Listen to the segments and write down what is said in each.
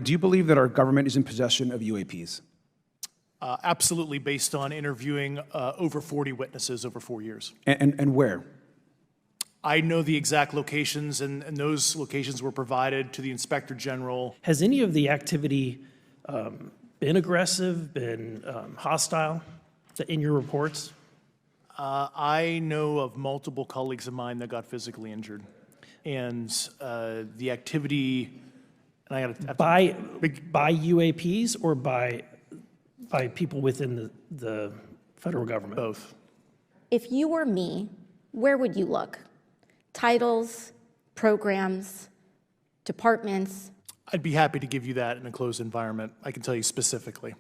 Do you believe that our government is in possession of UAPs? Absolutely, based on interviewing over 40 witnesses over 4 years. And where? I know the exact locations, and those locations were provided to the Inspector General. Has any of the activity been aggressive, been hostile in your reports? I know of multiple colleagues of mine that got physically injured. And the activity, and I got to... By UAPs or by people within the federal government? Both. If you were me, where would you look? Titles, programs, departments? I'd be happy to give you that in a closed environment. I can tell you specifically.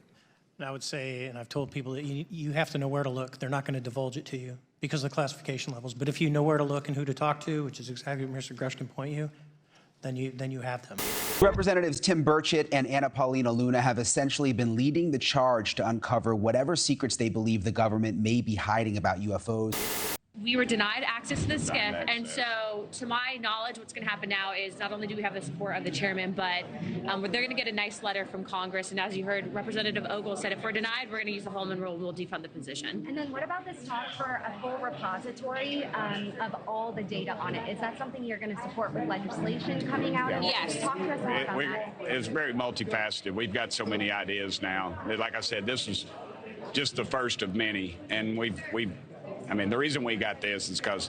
And I would say, and I've told people that you have to know where to look. They're not going to divulge it to you because of the classification levels. But if you know where to look and who to talk to, which is exactly what Mr. Grush can point you, then you have them. Representatives Tim Burchett and Anna Paulina Luna have essentially been leading the charge to uncover whatever secrets they believe the government may be hiding about UFOs. We were denied access to the SCIF, and so to my knowledge, what's going to happen now is not only do we have the support of the chairman, but they're going to get a nice letter from Congress. And as you heard, Representative Ogle said, if we're denied, we're going to use the Holman Rule. We'll defund the position. And then what about this talk for a full repository of all the data on it? Is that something you're going to support with legislation coming out? Yes. Talk to us about that. It's very multifaceted. We've got so many ideas now. Like I said, this is just the first of many, and I mean, the reason we got this is because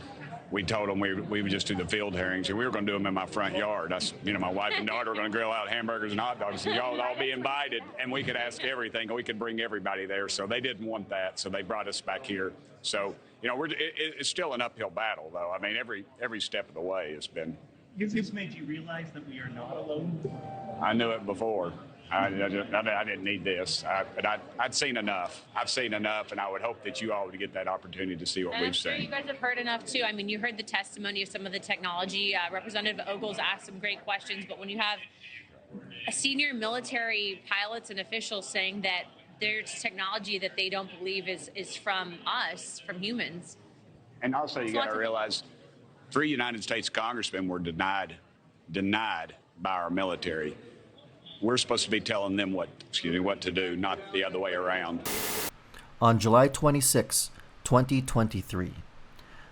we told them we would just do the field hearings, and we were going to do them in my front yard. My wife and daughter were going to grill out hamburgers and hot dogs, and y'all would all be invited, and we could ask everything, and we could bring everybody there. So they didn't want that, so they brought us back here. So, it's still an uphill battle, though. I mean, every step of the way has been. Has this made you realize that we are not alone? I knew it before. I didn't need this, but I'd seen enough. I've seen enough, and I would hope that you all would get that opportunity to see what we've seen. I'm sure you guys have heard enough, too. I mean, you heard the testimony of some of the technology. Representative Ogle's asked some great questions, but when you have a senior military pilots and officials saying that there's technology that they don't believe is from us, from humans. And also, you got to realize 3 United States congressmen were denied by our military. We're supposed to be telling them what to do, not the other way around. On July 26, 2023,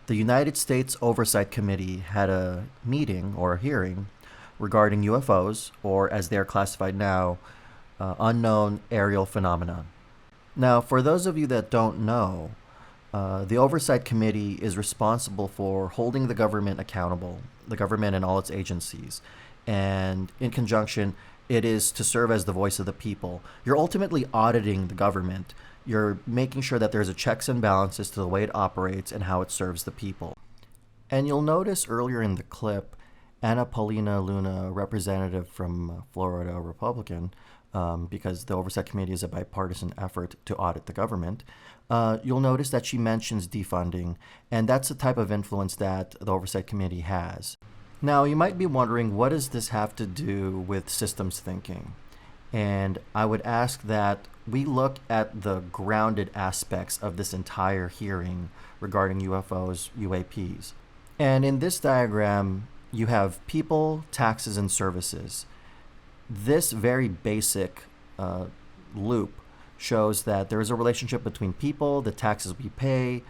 the United States Oversight Committee had a meeting or a hearing regarding UFOs, or as they're classified now, unknown aerial phenomenon. Now, for those of you that don't know, the Oversight Committee is responsible for holding the government accountable, the government and all its agencies, and in conjunction, it is to serve as the voice of the people. You're ultimately auditing the government. You're making sure that there's a checks and balances to the way it operates and how it serves the people. And you'll notice earlier in the clip, Anna Paulina Luna, representative from Florida, Republican, because the Oversight Committee is a bipartisan effort to audit the government, you'll notice that she mentions defunding, and that's the type of influence that the Oversight Committee has. Now, you might be wondering, what does this have to do with systems thinking? And I would ask that we look at the grounded aspects of this entire hearing regarding UFOs, UAPs. And in this diagram, you have people, taxes, and services. This very basic loop shows that there is a relationship between people, the taxes we pay,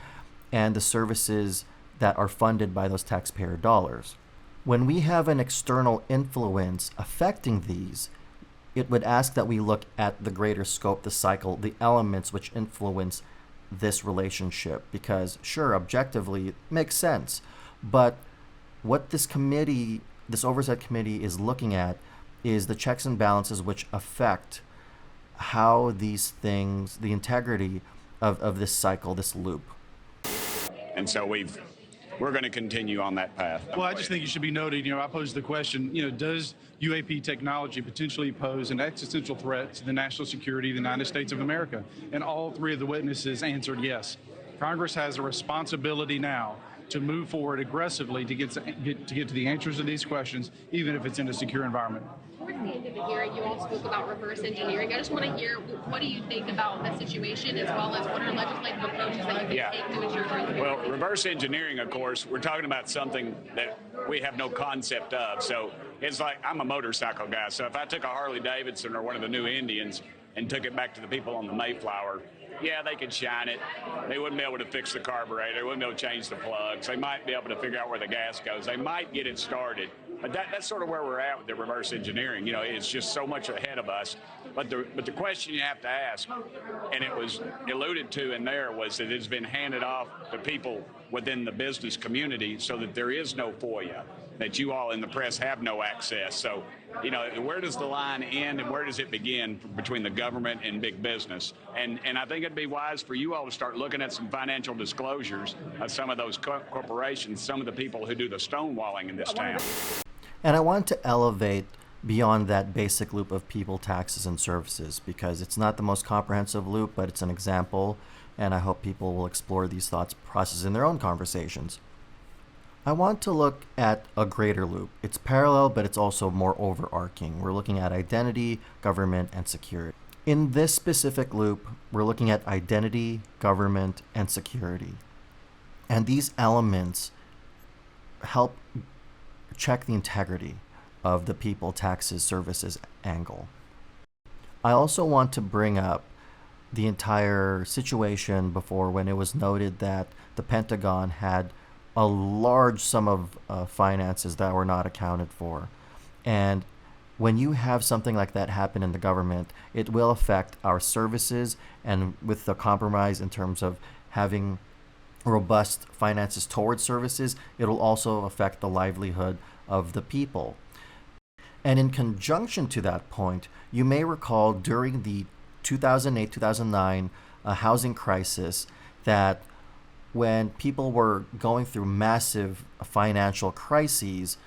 and the services that are funded by those taxpayer dollars. When we have an external influence affecting these, it would ask that we look at the greater scope, the cycle, the elements which influence this relationship. Because sure, objectively, it makes sense. But what this committee, this Oversight Committee is looking at is the checks and balances which affect how these things, the integrity of this cycle, this loop. And so we're going to continue on that path. Well, I just think it should be noted, I posed the question, does UAP technology potentially pose an existential threat to the national security of the United States of America? And all 3 of the witnesses answered yes. Congress has a responsibility now to move forward aggressively to get to the answers to these questions, even if it's in a secure environment. Towards the end of the hearing, you all spoke about reverse engineering. I just want to hear, what do you think about the situation, as well as what are legislative approaches that you can take to ensure? Well, reverse engineering, of course, we're talking about something that we have no concept of. So it's like, I'm a motorcycle guy, so if I took a Harley Davidson or one of the new Indians and took it back to the people on the Mayflower, yeah, they could shine it. They wouldn't be able to fix the carburetor. They wouldn't be able to change the plugs. They might be able to figure out where the gas goes. They might get it started. But that's sort of where we're at with the reverse engineering. You know, it's just so much ahead of us. But the question you have to ask, and it was alluded to in there, was that it's been handed off to people within the business community so that there is no FOIA, that you all in the press have no access. So, you know, where does the line end and where does it begin between the government and big business? And I think it'd be wise for you all to start looking at some financial disclosures of some of those corporations, some of the people who do the stonewalling in this town. And I want to elevate beyond that basic loop of people, taxes, and services, because it's not the most comprehensive loop, but it's an example, and I hope people will explore these thoughts processes in their own conversations. I want to look at a greater loop. It's parallel, but it's also more overarching. We're looking at identity, government, and security. In this specific loop, we're looking at identity, government, and security. And these elements help check the integrity of the people, taxes, services angle. I also want to bring up the entire situation before, when it was noted that the Pentagon had a large sum of finances that were not accounted for. And when you have something like that happen in the government, it will affect our services, and with the compromise in terms of having robust finances towards services, it'll also affect the livelihood of the people. And in conjunction to that point, you may recall during the 2008-2009 housing crisis that when people were going through massive financial crises,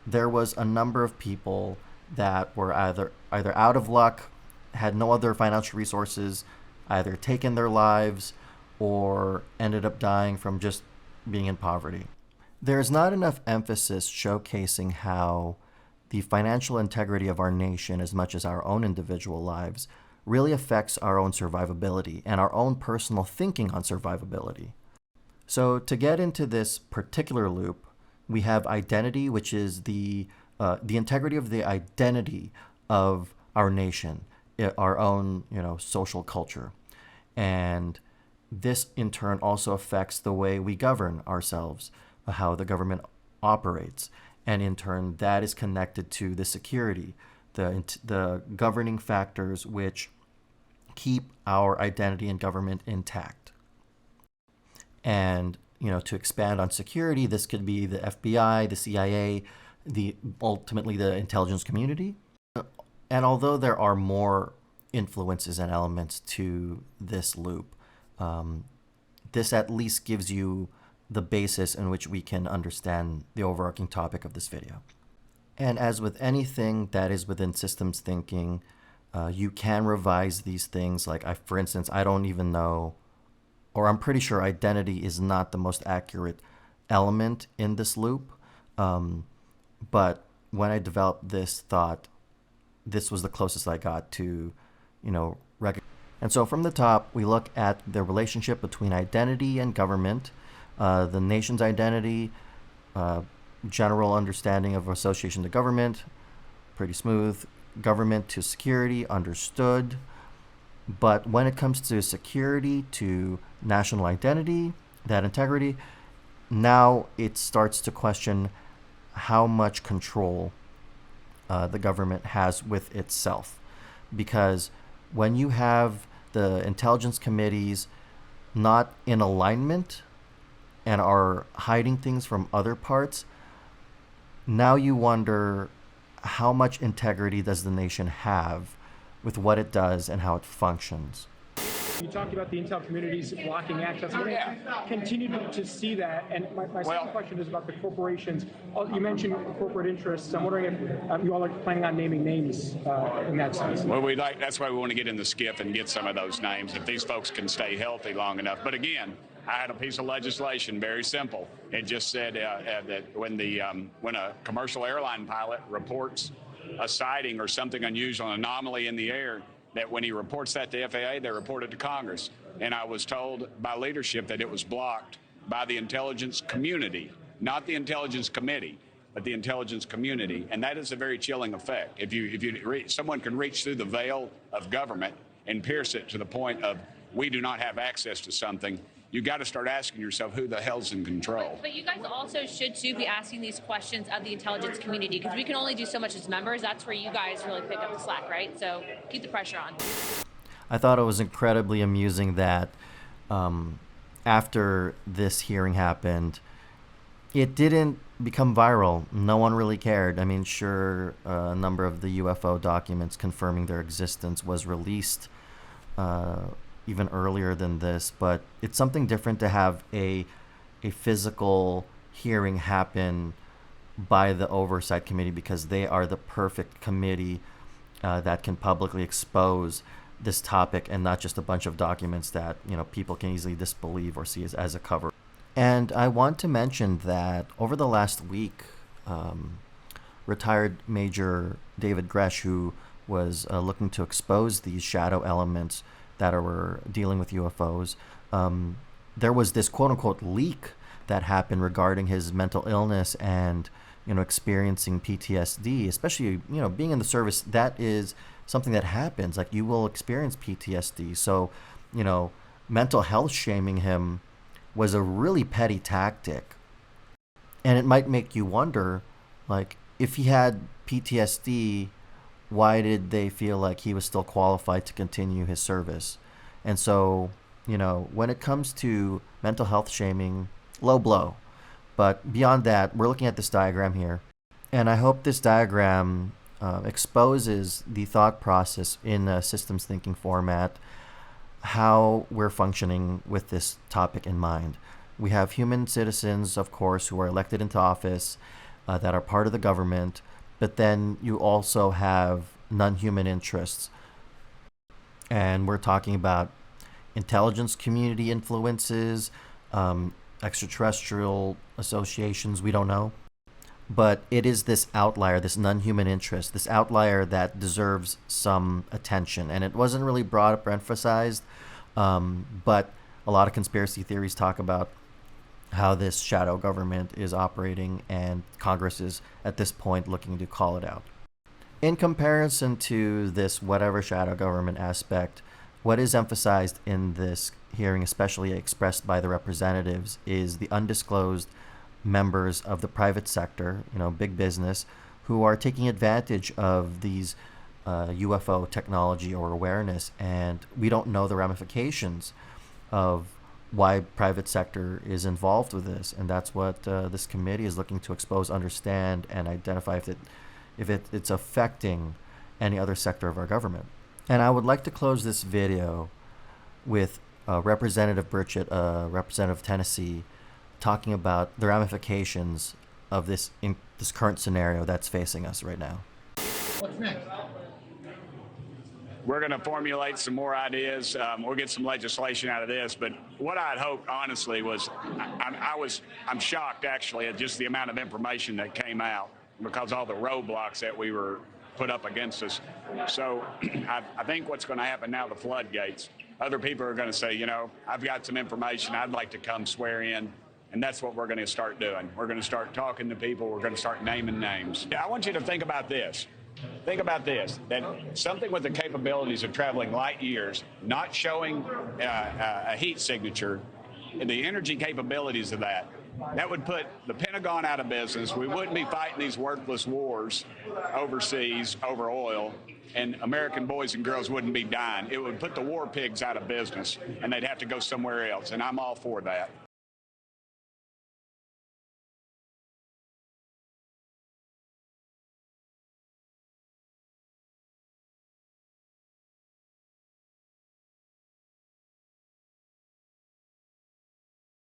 there was a number of people that were either out of luck, had no other financial resources, either taken their lives or ended up dying from just being in poverty. There's not enough emphasis showcasing how the financial integrity of our nation, as much as our own individual lives, really affects our own survivability and our own personal thinking on survivability. So to get into this particular loop, we have identity, which is the integrity of the identity of our nation, our own, social culture. And this in turn also affects the way we govern ourselves, how the government operates. And in turn, that is connected to the security, the governing factors which keep our identity and government intact. And, to expand on security, this could be the FBI, the CIA, ultimately the intelligence community. And although there are more influences and elements to this loop, this at least gives you the basis in which we can understand the overarching topic of this video. And as with anything that is within systems thinking, you can revise these things. Like, for instance, I don't even know, or I'm pretty sure identity is not the most accurate element in this loop. But when I developed this thought, this was the closest I got to, And so from the top, we look at the relationship between identity and government, the nation's identity, general understanding of association to government, pretty smooth. Government to security, understood. But when it comes to security, to national identity, that integrity, now it starts to question how much control the government has with itself. Because when you have the intelligence committees not in alignment and are hiding things from other parts, now you wonder, how much integrity does the nation have with what it does and how it functions? You talked about the intel communities blocking access. We're going to continue to see that. And my second question is about the corporations. You mentioned corporate interests. I'm wondering if you all are planning on naming names in that sense. Well, that's why we want to get in the skiff and get some of those names, if these folks can stay healthy long enough. But again, I had a piece of legislation, very simple. It just said that when a commercial airline pilot reports a sighting or something unusual, an anomaly in the air, that when he reports that to FAA, they report it to Congress. And I was told by leadership that it was blocked by the intelligence community, not the intelligence committee. but the intelligence community. And that is a very chilling effect. Someone can reach through the veil of government and pierce it to the point of we do not have access to something. You got to start asking yourself who the hell's in control. But you guys also should too be asking these questions of the intelligence community, because we can only do so much as members. That's where you guys really pick up the slack, right? So keep the pressure on. I thought it was incredibly amusing that after this hearing happened, it didn't become viral. No one really cared. I mean, sure, a number of the UFO documents confirming their existence was released even earlier than this, but it's something different to have a physical hearing happen by the Oversight Committee, because they are the perfect committee that can publicly expose this topic and not just a bunch of documents that, you know, people can easily disbelieve or see as a cover. And I want to mention that over the last week, retired Major David Gresh, who was looking to expose these shadow elements that were dealing with UFOs, there was this quote-unquote leak that happened regarding his mental illness and, you know, experiencing PTSD, especially, you know, being in the service. That is something that happens. Like, you will experience PTSD. So, you know, mental health shaming him was a really petty tactic. And it might make you wonder, like, if he had PTSD, why did they feel like he was still qualified to continue his service? And so, you know, when it comes to mental health shaming, low blow. But beyond that, we're looking at this diagram here. And I hope this diagram exposes the thought process in a systems thinking format, how we're functioning with this topic in mind. We have human citizens, of course, who are elected into office, that are part of the government, but then you also have non-human interests. And we're talking about intelligence community influences, extraterrestrial associations, we don't know. But it is this outlier, this non-human interest, this outlier that deserves some attention. And it wasn't really brought up or emphasized, but a lot of conspiracy theories talk about how this shadow government is operating, and Congress is, at this point, looking to call it out. In comparison to this whatever shadow government aspect, what is emphasized in this hearing, especially expressed by the representatives, is the undisclosed members of the private sector, you know, big business, who are taking advantage of these UFO technology or awareness, and we don't know the ramifications of why private sector is involved with this. And that's what this committee is looking to expose, understand, and identify if it's affecting any other sector of our government. And I would like to close this video with Representative Burchett, representative of Tennessee, talking about the ramifications of this current scenario that's facing us right now. What's next? We're going to formulate some more ideas. We'll get some legislation out of this. But what I had hoped, honestly, was I'm shocked, actually, at just the amount of information that came out, because all the roadblocks that we were put up against us. So I think what's going to happen now, the floodgates, other people are going to say, you know, I've got some information, I'd like to come swear in. And that's what we're going to start doing. We're going to start talking to people. We're going to start naming names. I want you to think about this. Think about this, that something with the capabilities of traveling light years, not showing a heat signature, and the energy capabilities of that would put the Pentagon out of business. We wouldn't be fighting these worthless wars overseas over oil, and American boys and girls wouldn't be dying. It would put the war pigs out of business, and they'd have to go somewhere else, and I'm all for that.